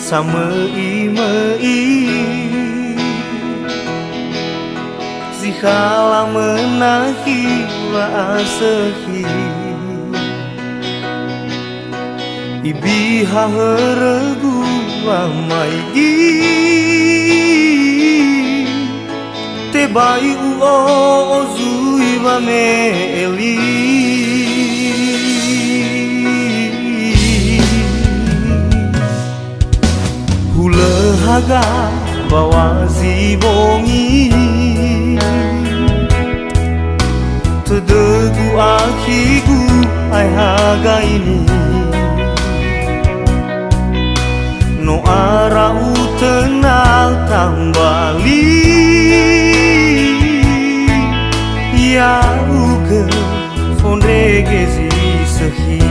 samei-mei Zikala menahi laasehi Ibiha heregu amaigi Tebai uo zui wa meli Hulahaga bawa zibongi Tedegu akigu ai haga ini No ara utenal tambali Ya uge fondregezi sehi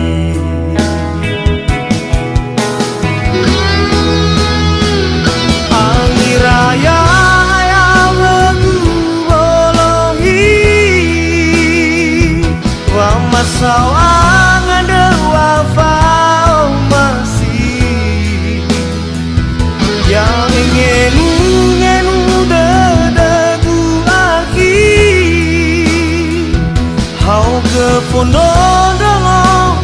Angiraya Masawangan dewa fau masih Yang ingenu dedagu aki Hau ke pondok dong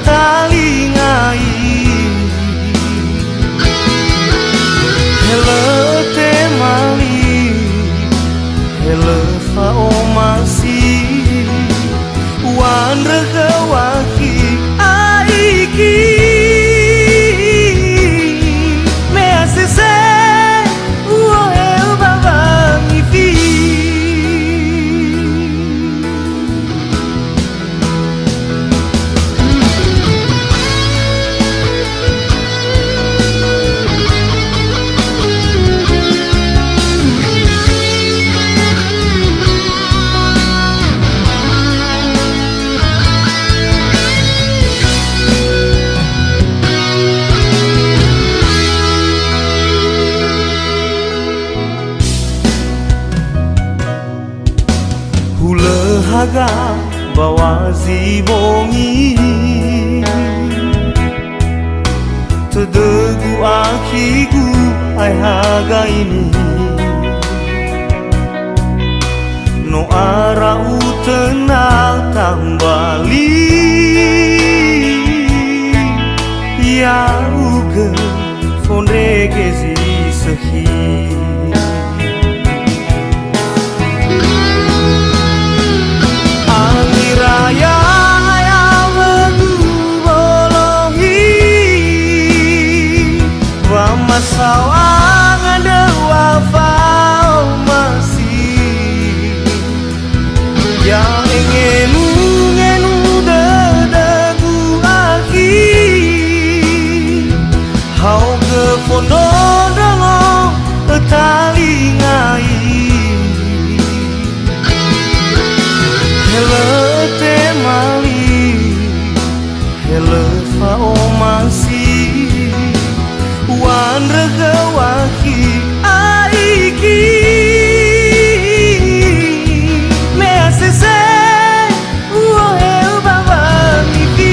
talingai Hele temali Hele fau masih Wan rekawaki aiki Me hace ser eu baba mi fi Hulahaga bawa zibongi Tedegu akigu ai haga ini No ara utenal tambali Ya uge fondregezi sehi Raya yang bolohi Wa masawangan dewa fau masih Yang ingenu dedagu aki Hau ke pondok dong talingai Hele temali Hele fao masih Wan rekawaki aiki Me hace ser eu baba mi fi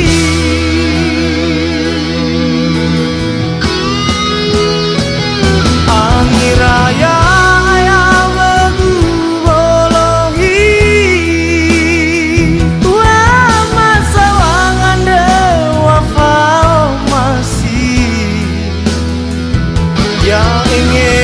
Angiraya Yang ingin